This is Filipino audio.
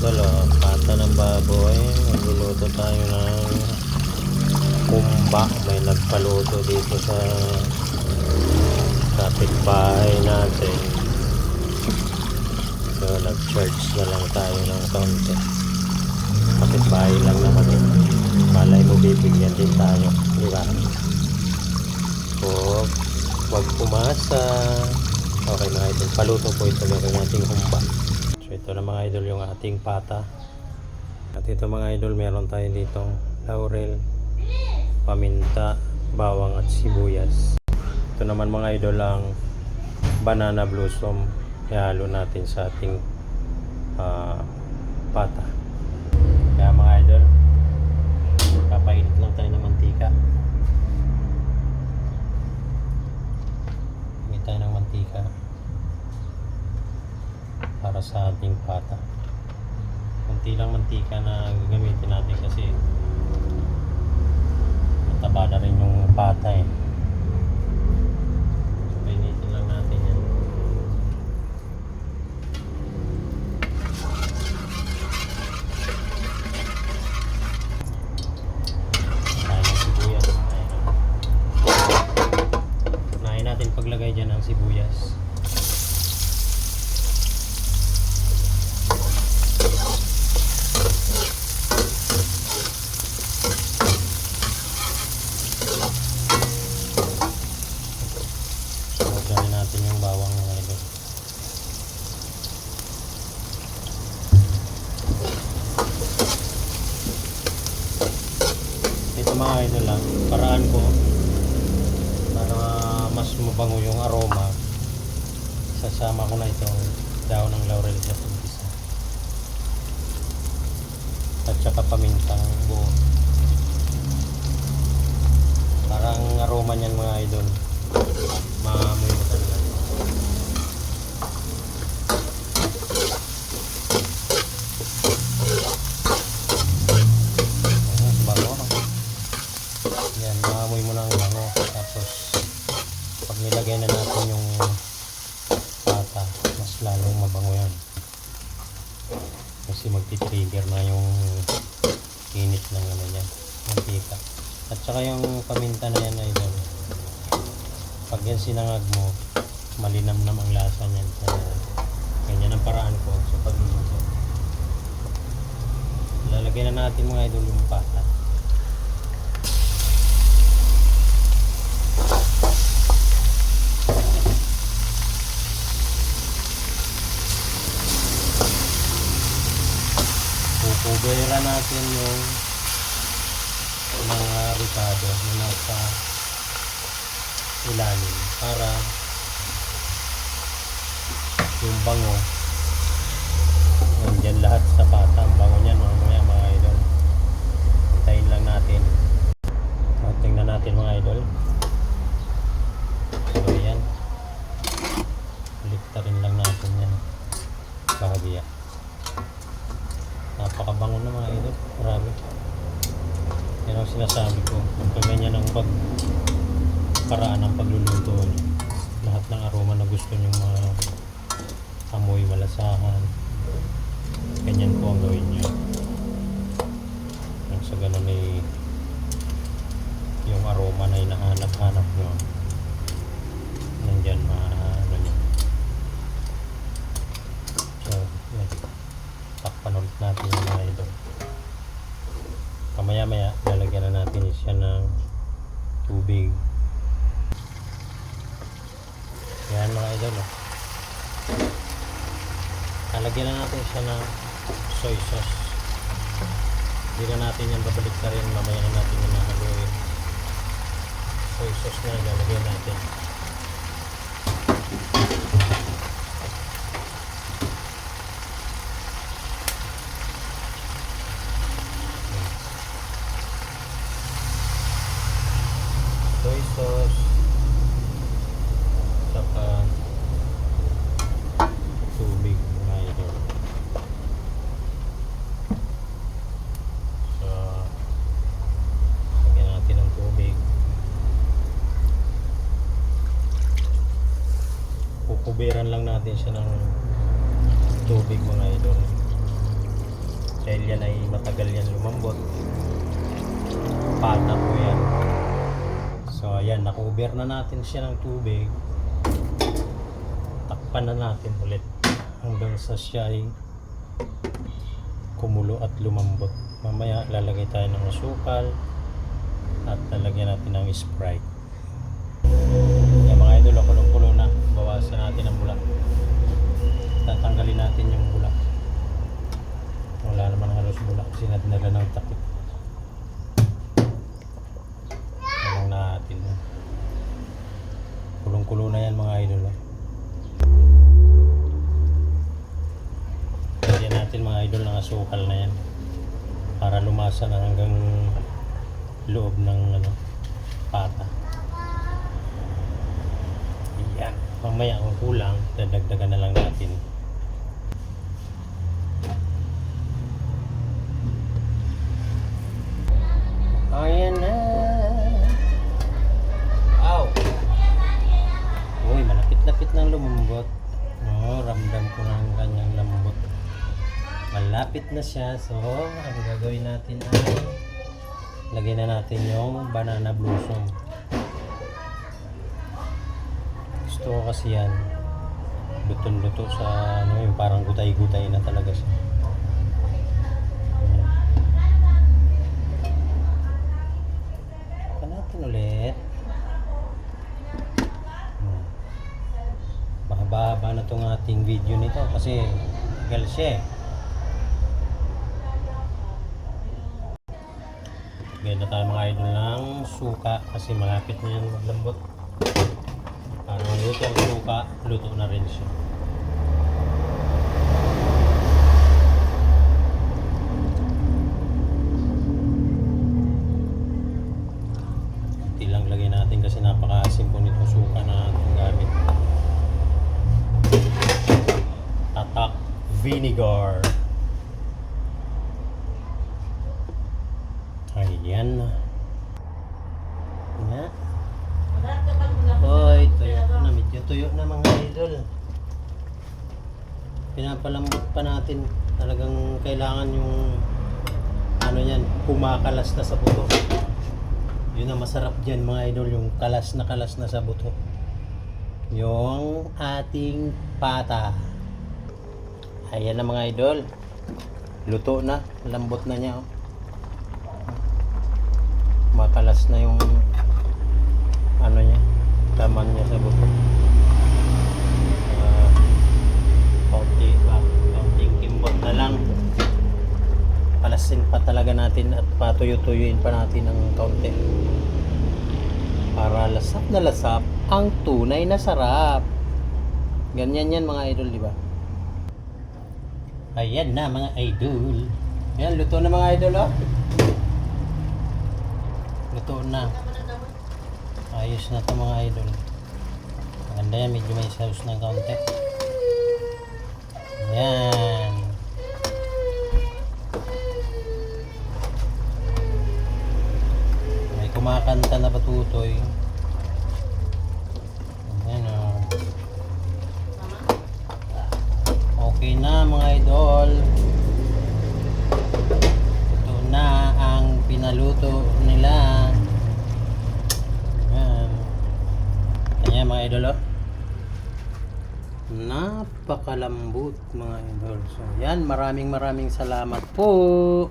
idol, pata ng baboy. Magluluto tayo ng kumba. May nagpaluto dito sa kapitbahay natin. So nag-charge na lang tayo ng konti. Kapitbahay lang naman eh. Malay mo bibigyan din tayo, di ba? Huwag umasa. Okay mga idol, paluto po ito gagawin nating kumba. So ito na mga idol yung ating pata. At ito mga idol, meron tayo ditong laurel, paminta, bawang at sibuyas. Ito naman mga idol ang banana blossom. Ihalo natin sa ating pata. Kaya mga idol, papainit lang tayo ng mantika. Hingi tayo ng mantika para sa ating pata. Kunti lang mantika na gagamitin natin kasi mataba na rin yung pata eh. So painitin lang natin yan. Unahin natin paglagay dyan ng sibuyas. Lagyan natin yung bawang mga idol. Ito mga idol lang, paraan ko para mas mabango yung aroma. Sasama ko na itong daon ng laurel sa umpisa at saka pamintang buo. Parang aroma niyan mga idol, maamoy mo talaga. Bango. Yan, maamoy mo ng bango. Tapos pag nilagay na natin yung pata, mas lalong mabango yan. Kasi magti-trigger na yung init ng ano yan, mantika. At saka yung paminta na yan idol, pag yan sinangag mo, malinamnam ang lasa niyan. Ganyan ang paraan ko sa pagluluto. Lalagyan na natin mga idol yung pata. Pupubera natin yung mga ricado na nasa ilalim para yung bango nandyan lahat sa pata. Ang bango nyan mamaya mga idol. Hintayin lang natin. Tingnan natin mga idol. So yan, liktarin lang natin yan bahagya. Napakabango na mga idol, marami. Yan ang sinasabi ko, kung ganyan ang paraan ng pagluluto nyo, lahat ng aroma na gusto nyo amoy, malasahan, ganyan po ang gawin nyo. Nang sa ganun ay yung aroma na hinahanap-hanap nyo nandyan ano nyo. So yan, takpan ulit natin yung mga idol. Kamaya-maya lalagyan na natin siya ng tubig. Yan mga idol, lalagyan na natin siya ng soy sauce. Hindi na natin yan babalik na rin, mamaya na natin yan nahaluin. Soy sauce na lalagyan natin. Soy sauce saka tubig mga idol. So lagyan natin ng tubig. Kukuberan lang natin siya ng tubig mga idol. matagal yan lumambot. Pata po yan. So ayan, na-cover na natin siya ng tubig. Takpan na natin ulit hanggang sa siya ay kumulo at lumambot. Mamaya lalagay tayo ng asukal at lalagyan natin ng Sprite. Yan mga idol, kulong-kulo na. Bawasan natin ang bula. Tatanggalin natin yung bula. Wala naman halos bula kasi nadala ng takip. Tanong natin. Kulong-kulo na yan mga idol. Lagyan natin mga idol ng asukal na yan para lumasa na hanggang loob ng pata. Yan. Mamaya kung kulang, dadagdagan na lang natin. Ayan na. Ow! Uy, malapit-lapit ng lumambot. Ramdam ko na ang kanyang lambot. Malapit na siya. So, ang gagawin natin ay lagyan na natin yung banana blossom. Gusto ko kasi yan lutong-luto sa yung parang gutay-gutay na talaga siya. Natin ulit. Mahaba-haba na itong ating video nito kasi tagal siya. Lagyan na tayo mga idol ng suka kasi malapit na yan maglambot. Para maluto ang suka, luto na rin siya. Kunti lang lagyan natin kasi napaka-asim po nitong suka na ating gamit. Tatak vinegar. Ayan na. Ayan. Hoy, tuyo na. Medyo tuyo na mga idol. Pinapalambot pa natin. Talagang kailangan yung yan, kumakalas na sa buto. Yun ang masarap dyan mga idol, yung kalas na sa buto. Yung ating pata. Ayan na mga idol. Luto na. Lambot na niya. Makalas na yung niya, laman niya sa buto. Kaunting kimbot na lang. Palasin pa talaga natin at patuyo-tuyuin pa natin ng kaunti para lasap na lasap ang tunay na sarap. Ganyan yan mga idol, di ba? Ayan na mga idol. Ayan, luto na mga idol, oh. Luto na. Ayos na ito mga idol. Maganda yan, medyo may sauce ng kaunti. Ayan. May kumakanta na patutoy. Ayan, oh. Okay na mga idol. Ito na ang pinaluto nila. Ayan mga idol, oh. Napakalambot mga idol. So yan, maraming salamat po.